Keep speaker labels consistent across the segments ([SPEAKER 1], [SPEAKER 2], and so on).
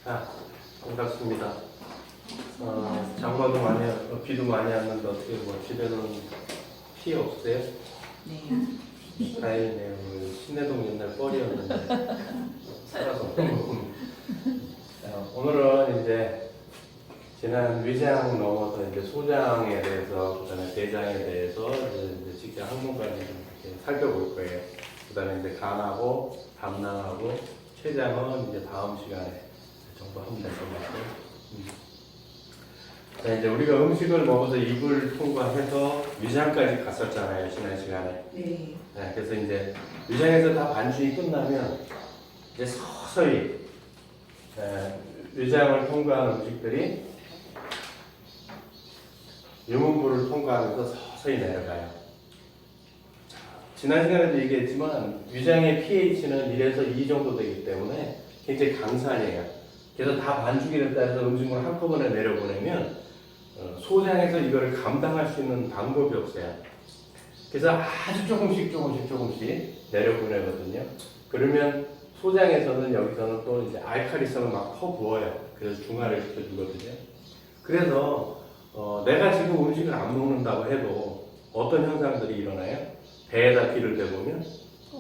[SPEAKER 1] 아, 반갑습니다. 장마도 많이, 비도 많이 왔는데 어떻게 뭐 집에는 피해 없어요?
[SPEAKER 2] 네.
[SPEAKER 1] 다행이네요. 신내동 옛날 뻘이었는데 살아서. 오늘은 이제 지난 위장 넘어서 이제 소장에 대해서, 그다음에 대장에 대해서 이제 직접 항문까지 이렇게 살펴볼 거예요. 그다음에 이제 간하고 담낭하고 췌장은 이제 다음 시간에 정도 하면 될 것 같아요. 자, 이제 우리가 음식을 먹어서 입을 통과해서 위장까지 갔었잖아요, 지난 시간에.
[SPEAKER 2] 네.
[SPEAKER 1] 네, 그래서 이제 위장에서 다 반죽이 끝나면 이제 서서히 위장을 통과한 음식들이 유문부를 통과하면서 서서히 내려가요. 지난 시간에도 얘기했지만 위장의 pH는 1에서 2 정도 되기 때문에 굉장히 강산이에요. 그래서 다 반죽이 됐다 해서 음식물 한꺼번에 내려보내면 소장에서 이거를 감당할 수 있는 방법이 없어요. 그래서 아주 조금씩 내려보내거든요. 그러면 소장에서는 여기서는 또 이제 알칼리성을 막 퍼부어요. 그래서 중화를 시켜주거든요. 그래서 내가 지금 음식을 안 먹는다고 해도 어떤 현상들이 일어나요? 배에다 피를 대보면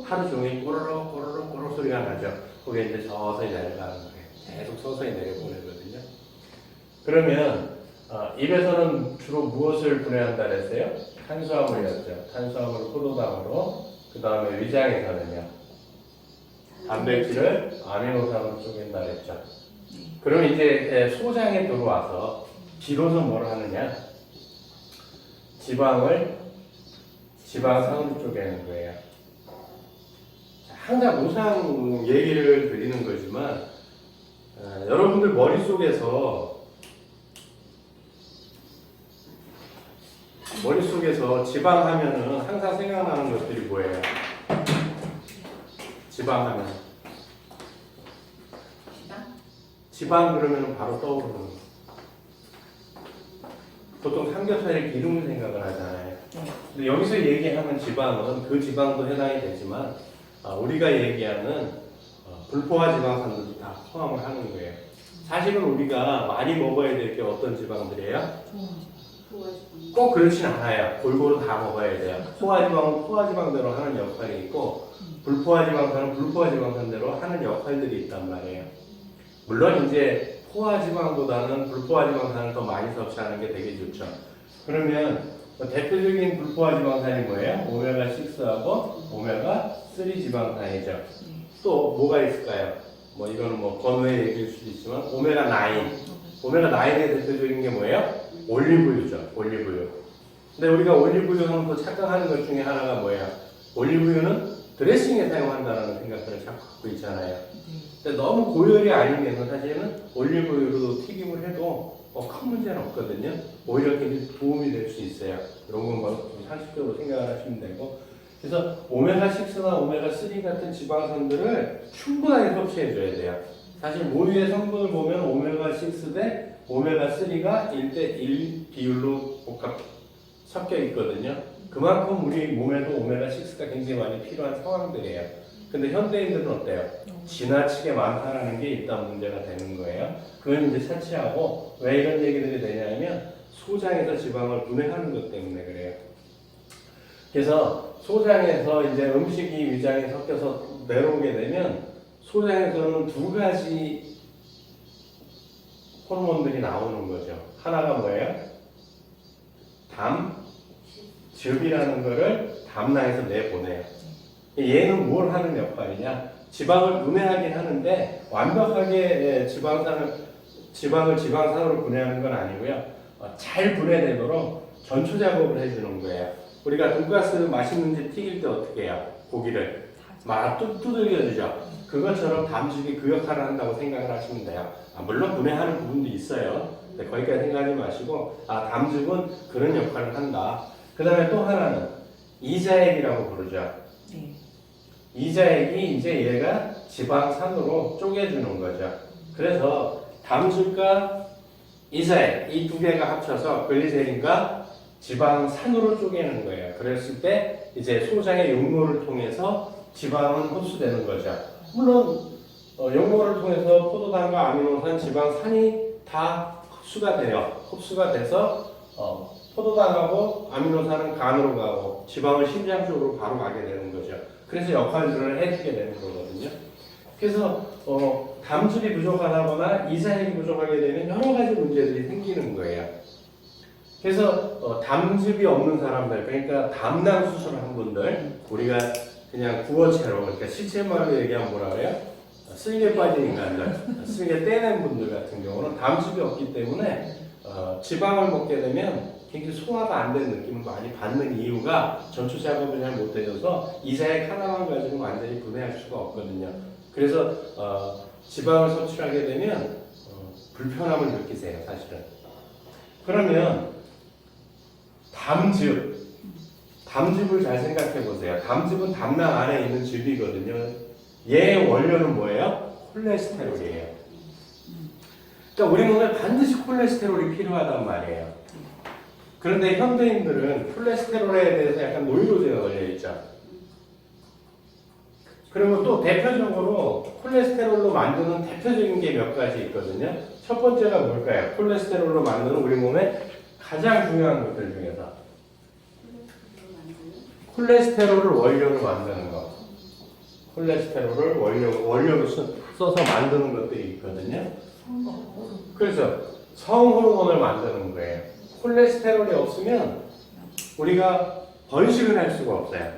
[SPEAKER 1] 하루 종일 꼬르륵 소리가 나죠. 그게 이제 서서히 내려가는 거예요. 계속 서서히 내려보내거든요. 그러면 입에서는 주로 무엇을 분해한다 그랬어요? 탄수화물이었죠. 탄수화물을 포도당으로. 그 다음에 위장에서는요, 단백질을 아미노산으로 쪼갠다 그랬죠. 그러면 이제 소장에 들어와서 비로소 뭘 하느냐? 지방산으로 쪼개는 거예요. 항상 우상 얘기를 드리는 거지만 여러분들 머릿속에서 지방하면은 항상 생각나는 것들이 뭐예요? 지방하면 지방 그러면 바로 떠오르는 거. 보통 삼겹살에 기름을 생각을 하잖아요. 근데 여기서 얘기하는 지방은 그 지방도 해당이 되지만 우리가 얘기하는 불포화 지방산들도 다 포함을 하는 거예요. 사실은 우리가 많이 먹어야 될 게 어떤 지방들이에요? 꼭 그렇진 않아요. 골고루 다 먹어야 돼요. 포화지방은 포화지방대로 하는 역할이 있고 불포화지방산은 불포화지방산대로 하는 역할들이 있단 말이에요. 물론 이제 포화지방보다는 불포화지방산을 더 많이 섭취하는 게 되게 좋죠. 그러면 대표적인 불포화지방산이 뭐예요? 오메가6하고 오메가3 지방산이죠. 또 뭐가 있을까요? 뭐 이거는 뭐 건우의 얘기일 수도 있지만 오메가9의 대표적인 게 뭐예요? 올리브유죠. 올리브유. 근데 우리가 올리브유 하면 또 착각하는 것 중에 하나가 뭐예요? 올리브유는 드레싱에 사용한다는 생각들을 자꾸 갖고 있잖아요. 근데 너무 고열이 아니면 사실은 올리브유로 튀김을 해도 큰 문제는 없거든요. 오히려 굉장히 도움이 될 수 있어요. 이런 건 좀 상식적으로 생각을 하시면 되고. 그래서 오메가6나 오메가3 같은 지방산들을 충분하게 섭취해줘야 돼요. 사실 모유의 성분을 보면 오메가6 대 오메가3가 1대1 비율로 섞여 있거든요. 그만큼 우리 몸에도 오메가6가 굉장히 많이 필요한 상황들이에요. 근데 현대인들은 어때요? 지나치게 많다라는 게 일단 문제가 되는 거예요. 그건 이제 차치하고 왜 이런 얘기들이 되냐면 소장에서 지방을 분해하는 것 때문에 그래요. 그래서 소장에서 이제 음식이 위장에 섞여서 내려오게 되면 소장에서는 두 가지 호르몬들이 나오는 거죠. 하나가 뭐예요? 즙이라는 거를 담낭에서 내보내요. 얘는 뭘 하는 역할이냐? 지방을 분해하긴 하는데 완벽하게 지방을 지방산으로 분해하는 건 아니고요. 잘 분해되도록 전초 작업을 해주는 거예요. 우리가 돈가스 맛있는 집 튀길 때 어떻게 해요? 고기를 막 두들겨주죠. 그것처럼 담즙이 그 역할을 한다고 생각을 하시면 돼요. 물론 분해하는 부분도 있어요. 근데 거기까지 생각하지 마시고 담즙은 그런 역할을 한다. 그 다음에 또 하나는 이자액이라고 부르죠. 이자액이 이제 얘가 지방산으로 쪼개주는 거죠. 그래서 담즙과 이자액 이 두 개가 합쳐서 글리세린과 지방산으로 쪼개는 거예요. 그랬을 때 이제 소장의 용로를 통해서 지방은 흡수되는 거죠. 물론 용모를 통해서 포도당과 아미노산, 지방산이 다 흡수가 돼요. 흡수가 돼서 포도당하고 아미노산은 간으로 가고 지방은 심장 쪽으로 바로 가게 되는 거죠. 그래서 역할들을 해주게 되는 거거든요. 그래서 담즙이 부족하다거나 이산액이 부족하게 되면 여러 가지 문제들이 생기는 거예요. 그래서 담즙이 없는 사람들, 그러니까 담낭 수술한 분들, 우리가 그냥 구어체로, 그러니까 실체말로 얘기하면 뭐라 그래요? 쓰레기에 빠진 인간들, 쓰레기에 떼낸 분들 같은 경우는 담즙이 없기 때문에 지방을 먹게 되면 굉장히 소화가 안 되는 느낌을 많이 받는 이유가 전초 작업을 잘 못해줘서 이산액 하나만 가지고 완전히 분해할 수가 없거든요. 그래서 지방을 섭취하게 되면 불편함을 느끼세요, 사실은. 그러면 담즙을 잘 생각해 보세요. 담즙은 담낭 안에 있는 즙이거든요. 얘의 원료는 뭐예요? 콜레스테롤이에요. 그러니까 우리 몸에 반드시 콜레스테롤이 필요하단 말이에요. 그런데 현대인들은 콜레스테롤에 대해서 약간 노이로제가 걸려있죠. 그리고 또 대표적으로 콜레스테롤로 만드는 대표적인 게 몇 가지 있거든요. 첫 번째가 뭘까요? 콜레스테롤로 만드는 우리 몸의 가장 중요한 것들 중에서 콜레스테롤을 원료로 만드는 것. 콜레스테롤을 원료로 써서 만드는 것들이 있거든요. 그래서 성호르몬을 만드는 거예요. 콜레스테롤이 없으면 우리가 번식을 할 수가 없어요.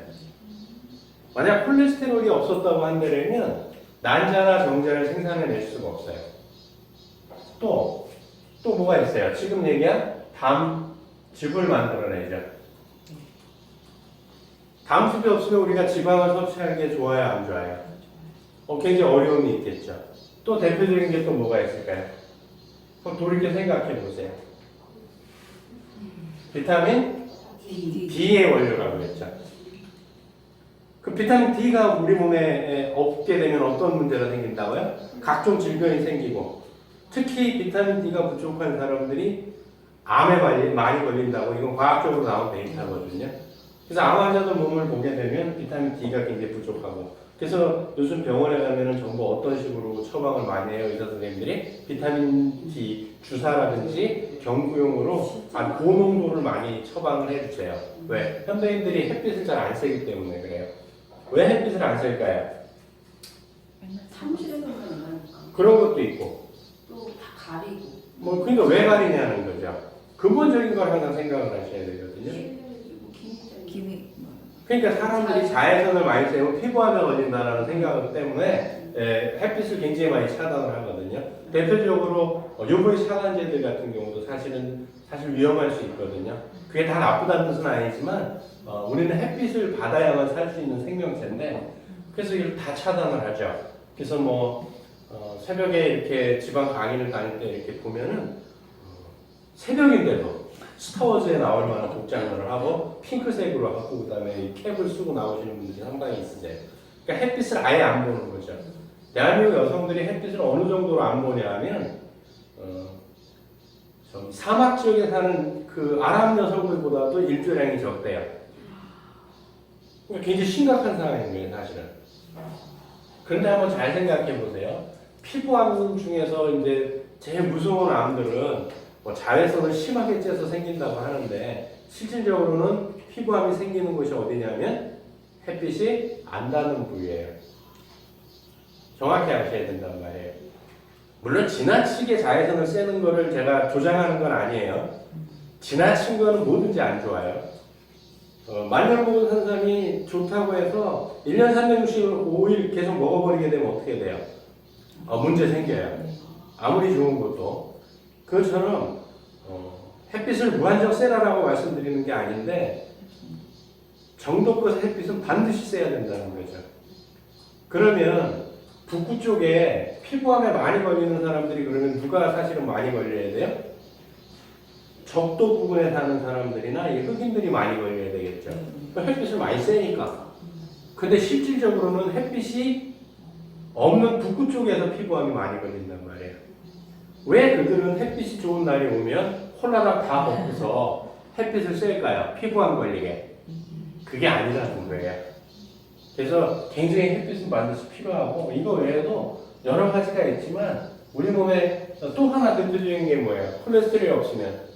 [SPEAKER 1] 만약 콜레스테롤이 없었다고 한다면 난자나 정자를 생산해낼 수가 없어요. 또 뭐가 있어요? 지금 얘기한 담즙을 만들어내죠. 담즙이 없으면 우리가 지방을 섭취하는 게 좋아요, 안 좋아요? 굉장히 어려움이 있겠죠. 또 대표적인 게 또 뭐가 있을까요? 그럼 돌이켜 생각해 보세요. 비타민 D의 원료라고 했죠. 그 비타민 D가 우리 몸에 없게 되면 어떤 문제가 생긴다고요? 각종 질병이 생기고, 특히 비타민 D가 부족한 사람들이 암에 많이 걸린다고, 이건 과학적으로 나온 데이터거든요. 그래서 암 환자들 몸을 보게 되면 비타민 D가 굉장히 부족하고, 그래서 요즘 병원에 가면은 전부 어떤 식으로 처방을 많이 해요, 의사 선생님들이? 비타민 D 주사라든지 경구용으로 아주 고농도를 많이 처방을 해주세요. 왜? 현대인들이 햇빛을 잘 안 쐬기 때문에 그래요. 왜 햇빛을 안 쐴까요?
[SPEAKER 3] 사무실에서 그런가니까.
[SPEAKER 1] 그런 것도 있고.
[SPEAKER 3] 또 다 가리고.
[SPEAKER 1] 그러니까 왜 가리냐는 거죠. 근본적인 걸 항상 생각을 하셔야 되거든요.
[SPEAKER 2] 기미.
[SPEAKER 1] 그러니까 사람들이 자외선을 많이 쐬면 피부암에 걸린다는 생각 때문에 햇빛을 굉장히 많이 차단을 하거든요. 대표적으로 UV 차단제들 같은 경우도 사실 위험할 수 있거든요. 그게 다 나쁘다는 뜻은 아니지만 우리는 햇빛을 받아야만 살 수 있는 생명체인데, 그래서 이걸 다 차단을 하죠. 그래서 새벽에 이렇게 지방 강의를 다닐 때 이렇게 보면은 새벽인데도 스타워즈에 나올 만한 복장을 하고 핑크색으로 하고 그다음에 이 캡을 쓰고 나오시는 분들이 상당히 있으세요. 그러니까 햇빛을 아예 안 보는 거죠. 대한민국 여성들이 햇빛을 어느 정도로 안 보냐 하면 사막 지역에 사는 그 아랍 여성들보다도 일조량이 적대요. 그러니까 굉장히 심각한 상황인 거예요, 사실은. 그런데 한번 잘 생각해 보세요. 피부암 중에서 이제 제일 무서운 암들은 자외선을 심하게 쬐서 생긴다고 하는데, 실질적으로는 피부암이 생기는 곳이 어디냐면 햇빛이 안 닿는 부위예요. 정확히 아셔야 된단 말이에요. 물론 지나치게 자외선을 쐬는 거를 제가 조장하는 건 아니에요. 지나친 거는 뭐든지 안 좋아요. 말년보건 산삼이 좋다고 해서 1년 365일 계속 먹어버리게 되면 어떻게 돼요? 문제 생겨요. 아무리 좋은 것도. 그것처럼 햇빛을 무한정 쐬라라고 말씀드리는 게 아닌데, 정도껏의 햇빛은 반드시 쐬야 된다는 거죠. 그러면 북구 쪽에 피부암에 많이 걸리는 사람들이 그러면 누가 사실은 많이 걸려야 돼요? 적도 부근에 사는 사람들이나 이 흑인들이 많이 걸려야 되겠죠. 햇빛을 많이 쐬니까. 근데 실질적으로는 햇빛이 없는 북구 쪽에서 피부암이 많이 걸린단 말이에요. 왜 그들은 햇빛이 좋은 날이 오면 홀라당 다 벗고서 햇빛을 쐴까요? 피부암 걸리게. 그게 아니라는 거예요. 그래서 굉장히 햇빛은 반드시 필요하고, 이거 외에도 여러 가지가 있지만 우리 몸에 또 하나 대표적인 게 뭐예요? 콜레스테롤이 없으면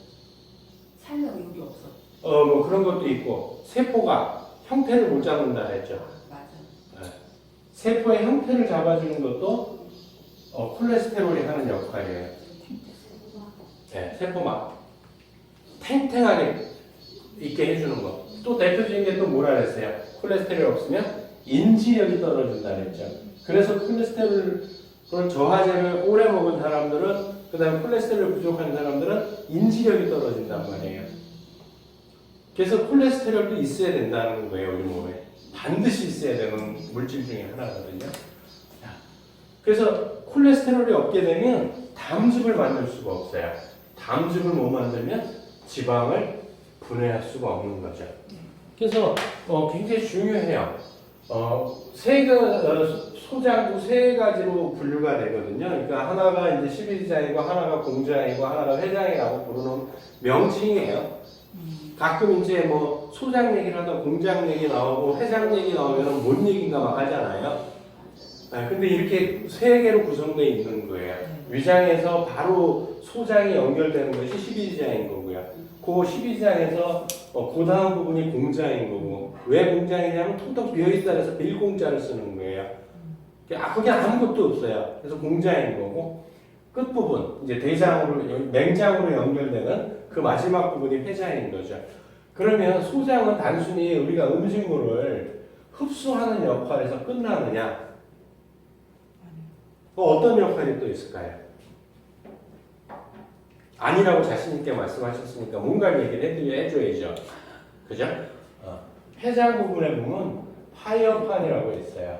[SPEAKER 3] 삶의 의욕이 없어.
[SPEAKER 1] 뭐 그런 것도 있고 세포가 형태를 못 잡는다 했죠.
[SPEAKER 3] 맞아.
[SPEAKER 1] 세포의 형태를 잡아주는 것도 콜레스테롤이 하는 역할이에요. 네, 세포막 탱탱하게 있게 해주는 거. 또 대표적인 게 또 뭐라 그랬어요? 콜레스테롤이 없으면 인지력이 떨어진다 그랬죠. 그래서 콜레스테롤 저하제를 오래 먹은 사람들은 그 다음에 콜레스테롤 부족한 사람들은 인지력이 떨어진단 말이에요. 그래서 콜레스테롤도 있어야 된다는 거예요. 우리 몸에 반드시 있어야 되는 물질 중에 하나거든요. 그래서 콜레스테롤이 없게 되면 담즙을 만들 수가 없어요. 담즙을 못 만들면 지방을 분해할 수가 없는 거죠. 그래서 굉장히 중요해요. 소장도 세 가지로 분류가 되거든요. 그러니까 하나가 이제 12지장이고 하나가 공장이고 하나가 회장이라고 부르는 명칭이에요. 가끔 이제 뭐 소장 얘기를 하다 공장 얘기 나오고 회장 얘기 나오면 뭔 얘기인가 막 하잖아요. 근데 이렇게 세 개로 구성되어 있는 거예요. 위장에서 바로 소장이 연결되는 것이 12지장인 거고요. 그 12지장에서 그 다음 부분이 공장인 거고, 왜 공장이냐면 텅텅 비어있다 그래서 빌공자를 쓰는 거예요. 그게 아무것도 없어요. 그래서 공장인 거고, 끝부분, 이제 대장으로, 맹장으로 연결되는 그 마지막 부분이 회장인 거죠. 그러면 소장은 단순히 우리가 음식물을 흡수하는 역할에서 끝나느냐? 어떤 역할이 또 있을까요? 아니라고 자신있게 말씀하셨으니까 뭔가 얘기를 해줘야죠. 그죠? 회장 부분에 보면 파이어판이라고 있어요.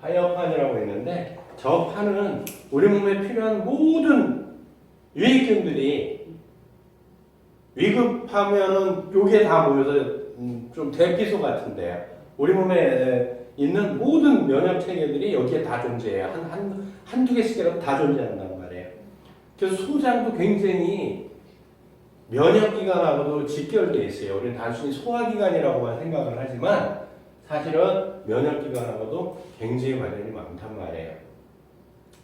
[SPEAKER 1] 파이어판이라고 있는데 저 판은 우리 몸에 필요한 모든 유익균들이 위급하면은 요게 다 모여서 좀 대피소 같은데요. 우리 몸에 있는 모든 면역 체계들이 여기에 다 존재해요. 한두 개씩이라도 다 존재한단 말이에요. 그래서 소장도 굉장히 면역기관하고도 직결되어 있어요. 우리는 단순히 소화기관이라고만 생각을 하지만 사실은 면역기관하고도 굉장히 관련이 많단 말이에요.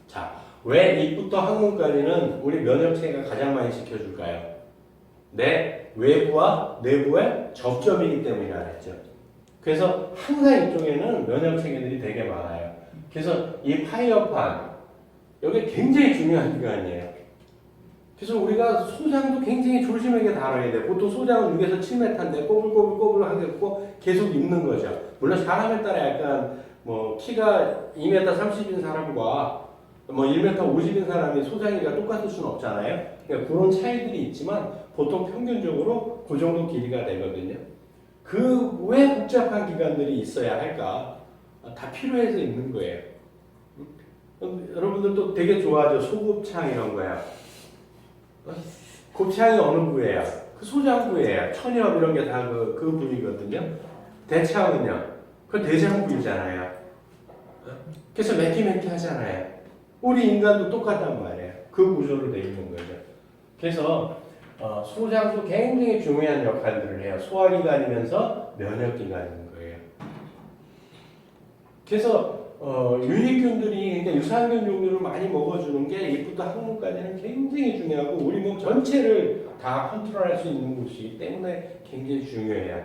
[SPEAKER 1] 자, 왜 입부터 항문까지는 우리 면역체계가 가장 많이 지켜줄까요? 내 외부와 내부의 접점이기 때문이라 했죠. 그래서 항상 이쪽에는 면역체계들이 되게 많아요. 그래서 이 파이어판, 여기 굉장히 중요한 기관이에요. 그래서 우리가 소장도 굉장히 조심하게 다뤄야 돼요. 보통 소장은 6에서 7m인데 꼬불꼬불 하겠고 계속 입는 거죠. 물론 사람에 따라 약간 뭐 키가 2m 30인 사람과 뭐 1m 50인 사람이 소장이가 똑같을 수는 없잖아요. 그러니까 그런 차이들이 있지만 보통 평균적으로 그 정도 길이가 되거든요. 왜 복잡한 기관들이 있어야 할까? 다 필요해서 있는 거예요. 여러분들도 되게 좋아하죠. 소곱창 이런 거야. 곱창이 어느 부위예요? 그 소장부예요. 천엽 이런 게 다 그 부위거든요. 대창은요? 그 대장 부위잖아요. 그래서 매끼매끼 하잖아요. 우리 인간도 똑같단 말이에요. 그 구조로 되어 있는 거죠. 그래서 소장도 굉장히 중요한 역할들을 해요. 소화기관이면서 면역기관인 거예요. 그래서 유익균들이 그러니까 유산균 종류를 많이 먹어주는 게 입부터 항문까지는 굉장히 중요하고 우리 몸 전체를 다 컨트롤할 수 있는 곳이기 때문에 굉장히 중요해요.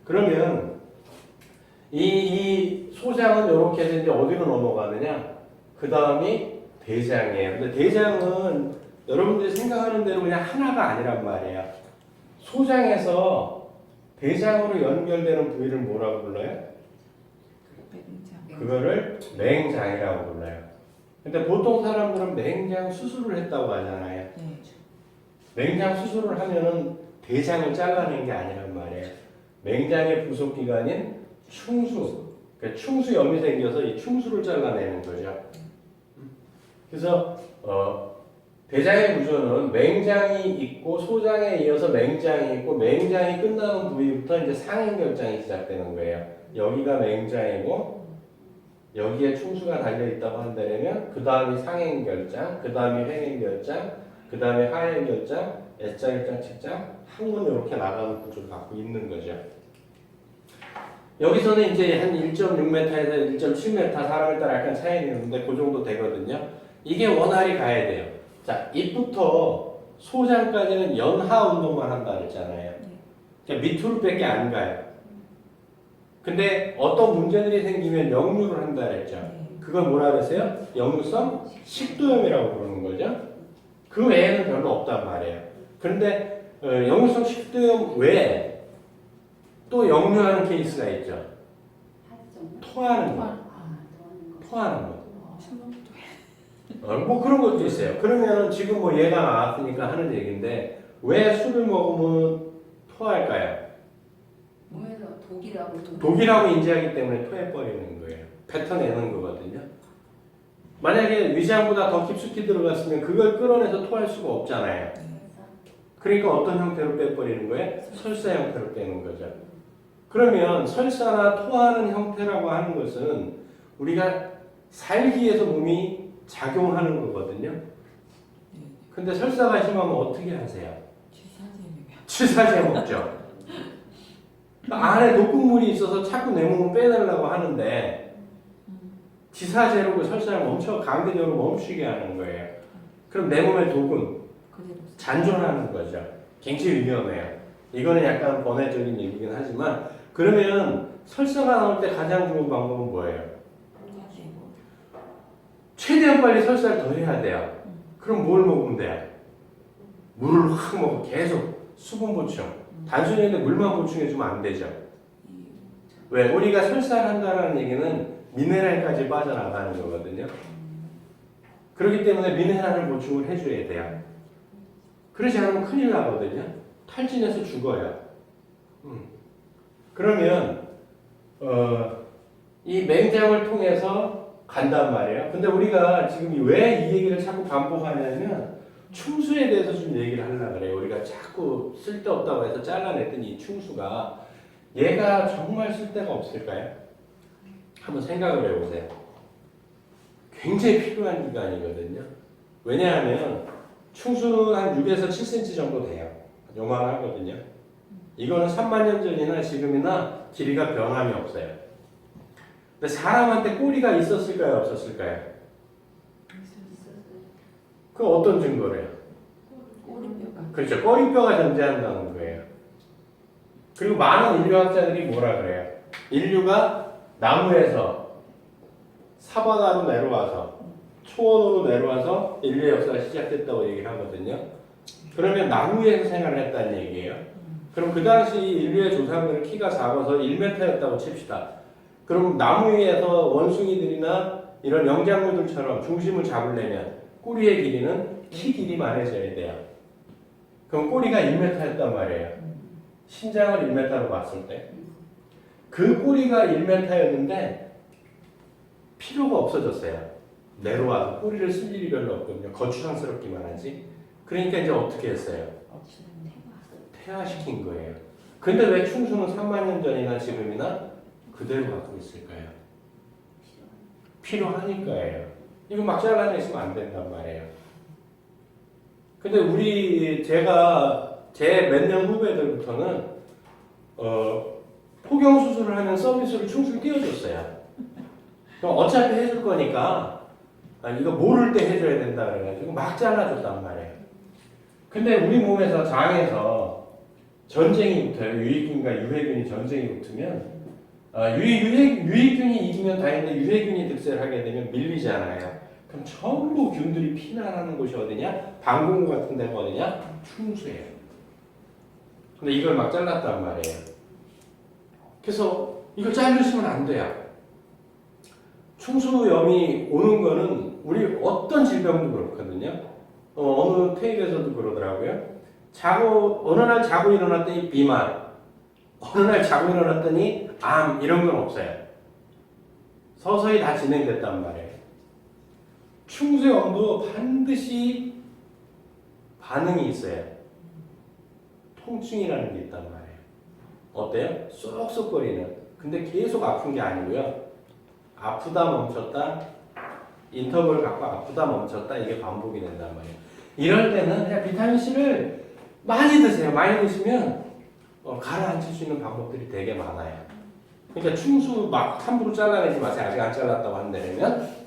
[SPEAKER 1] 그러면 이 소장은 이렇게 해서 이제 어디로 넘어가느냐? 그 다음이 대장이에요. 근데 대장은 여러분들이 생각하는 대로 그냥 하나가 아니란 말이에요. 소장에서 대장으로 연결되는 부위를 뭐라고 불러요? 그거를 맹장이라고 불러요. 근데 보통 사람들은 맹장 수술을 했다고 하잖아요. 맹장 수술을 하면은 대장을 잘라낸 게 아니란 말이에요. 맹장의 부속기관인 충수, 그러니까 충수염이 생겨서 이 충수를 잘라내는 거죠. 그래서 대장의 구조는 맹장이 있고 소장에 이어서 맹장이 있고 맹장이 끝나는 부위부터 이제 상행결장이 시작되는 거예요. 여기가 맹장이고 여기에 충수가 달려있다고 한다면 그 다음이 상행결장, 그 다음이 회행결장, 그 다음에 하행결장, S장결장, T장, 항문 이렇게 나가는 구조를 갖고 있는 거죠. 여기서는 이제 한 1.6m에서 1.7m 사람에 따라 약간 차이는 있는데 그 정도 되거든요. 이게 원활히 가야 돼요. 자, 입부터 소장까지는 연하 운동만 한다 그랬잖아요. 그러니까 밑으로밖에 안 가요. 근데 어떤 문제들이 생기면 역류를 한다 그랬죠. 그걸 뭐라 그랬어요? 역류성 식도염이라고 부르는 거죠. 그 외에는 별로 없단 말이에요. 그런데 역류성 식도염 외에 또 역류하는 케이스가 있죠. 토하는 거. 토하는 거. 뭐 그런 것도 있어요. 그러면 지금 뭐 얘가 나왔으니까 하는 얘기인데 왜 술을 먹으면 토할까요?
[SPEAKER 3] 몸에서 독이라고
[SPEAKER 1] 독이라고 인지하기 때문에 토해버리는 거예요. 뱉어내는 거거든요. 만약에 위장보다 더 깊숙이 들어갔으면 그걸 끌어내서 토할 수가 없잖아요. 그러니까 어떤 형태로 빼버리는 거예요? 설사 형태로 빼는 거죠. 그러면 설사나 토하는 형태라고 하는 것은 우리가 살기 위해서 몸이 작용하는 거거든요. 근데 설사가 심하면 어떻게 하세요? 취사제 먹죠. 안에 독극물이 있어서 자꾸 내 몸을 빼내려고 하는데 지사제로 그 설사를 강제적으로 멈추게 하는 거예요. 그럼 내 몸의 독은 잔존하는 거죠. 굉장히 위험해요. 이거는 약간 번외적인 얘기긴 하지만 그러면 설사가 나올 때 가장 좋은 방법은 뭐예요? 최대한 빨리 설사를 더 해야 돼요. 그럼 뭘 먹으면 돼요? 물을 확 먹고 계속 수분 보충. 단순히 근데 물만 보충해주면 안 되죠. 왜? 우리가 설사를 한다는 얘기는 미네랄까지 빠져나가는 거거든요. 그렇기 때문에 미네랄을 보충을 해줘야 돼요. 그러지 않으면 큰일 나거든요. 탈진해서 죽어요. 그러면 이 맹장을 통해서 간단 말이에요. 근데 우리가 지금 왜 이 얘기를 자꾸 반복하냐면 충수에 대해서 좀 얘기를 하려고 그래요. 우리가 자꾸 쓸데없다고 해서 잘라냈더니 이 충수가 얘가 정말 쓸데가 없을까요? 한번 생각을 해보세요. 굉장히 필요한 기관이거든요. 왜냐하면 충수는 한 6에서 7cm 정도 돼요. 요만하거든요. 이거는 3만 년 전이나 지금이나 길이가 변함이 없어요. 근데 사람한테 꼬리가 있었을까요? 없었을까요? 그 어떤 증거래요?
[SPEAKER 3] 꼬리뼈가.
[SPEAKER 1] 그렇죠. 꼬리뼈가 존재한다는 거예요. 그리고 많은 인류학자들이 뭐라 그래요? 인류가 나무에서 사바나로 내려와서 초원으로 내려와서 인류의 역사가 시작됐다고 얘기를 하거든요. 그러면 나무 위에서 생활을 했다는 얘기예요. 그럼 그 당시 인류의 조상들은 키가 작아서 1m였다고 칩시다. 그럼 나무 위에서 원숭이들이나 이런 영장류들처럼 중심을 잡으려면 꼬리의 길이는 키 길이만해져야 돼요. 그럼 꼬리가 1m였단 말이에요. 신장을 1m로 봤을 때. 그 꼬리가 1m였는데 필요가 없어졌어요. 내려와서 꼬리를 쓸 일이 별로 없거든요. 거추장스럽기만 하지. 그러니까 이제 어떻게 했어요? 퇴화시킨 거예요. 근데 왜 충수는 3만 년 전이나 지금이나 그대로 갖고 있을까요? 필요하니까예요. 이거 막 잘라내시면 안 된단 말이에요. 근데 제가 제 몇 년 후배들부터는 포경 수술을 하면 서비스를 충수를 띄워줬어요. 그럼 어차피 해줄 거니까 이거 모를 때 해줘야 된다 그래가지고 막 잘라줬단 말이에요. 근데 우리 몸에서 장에서 전쟁이 붙어요. 유익균과 유해균이 전쟁이 붙으면 유익균이 이기면 다행인데 유해균이 득세를 하게 되면 밀리잖아요. 그럼 전부 균들이 피난하는 곳이 어디냐? 방공구 같은 데가 어디냐? 충수예요. 근데 이걸 막 잘랐단 말이에요. 그래서 이걸 자르시면 안 돼요. 충수염이 오는 거는 우리 어떤 질병도 그렇거든요. 어느 테이프에서도 그러더라고요. 어느 날 자고 일어났더니 비만, 어느 날 자고 일어났더니 암 이런 건 없어요. 서서히 다 진행됐단 말이에요. 충수염도 반드시 반응이 있어요. 통증이라는 게 있단 말이에요. 어때요? 쏙쏙거리는. 근데 계속 아픈 게 아니고요. 아프다 멈췄다, 인터벌 갖고 아프다 멈췄다 이게 반복이 된단 말이에요. 이럴 때는 그냥 비타민C를 많이 드세요. 많이 드시면 가라앉힐 수 있는 방법들이 되게 많아요. 그러니까 충수 막 함부로 잘라내지 마세요. 아직 안 잘랐다고 한다면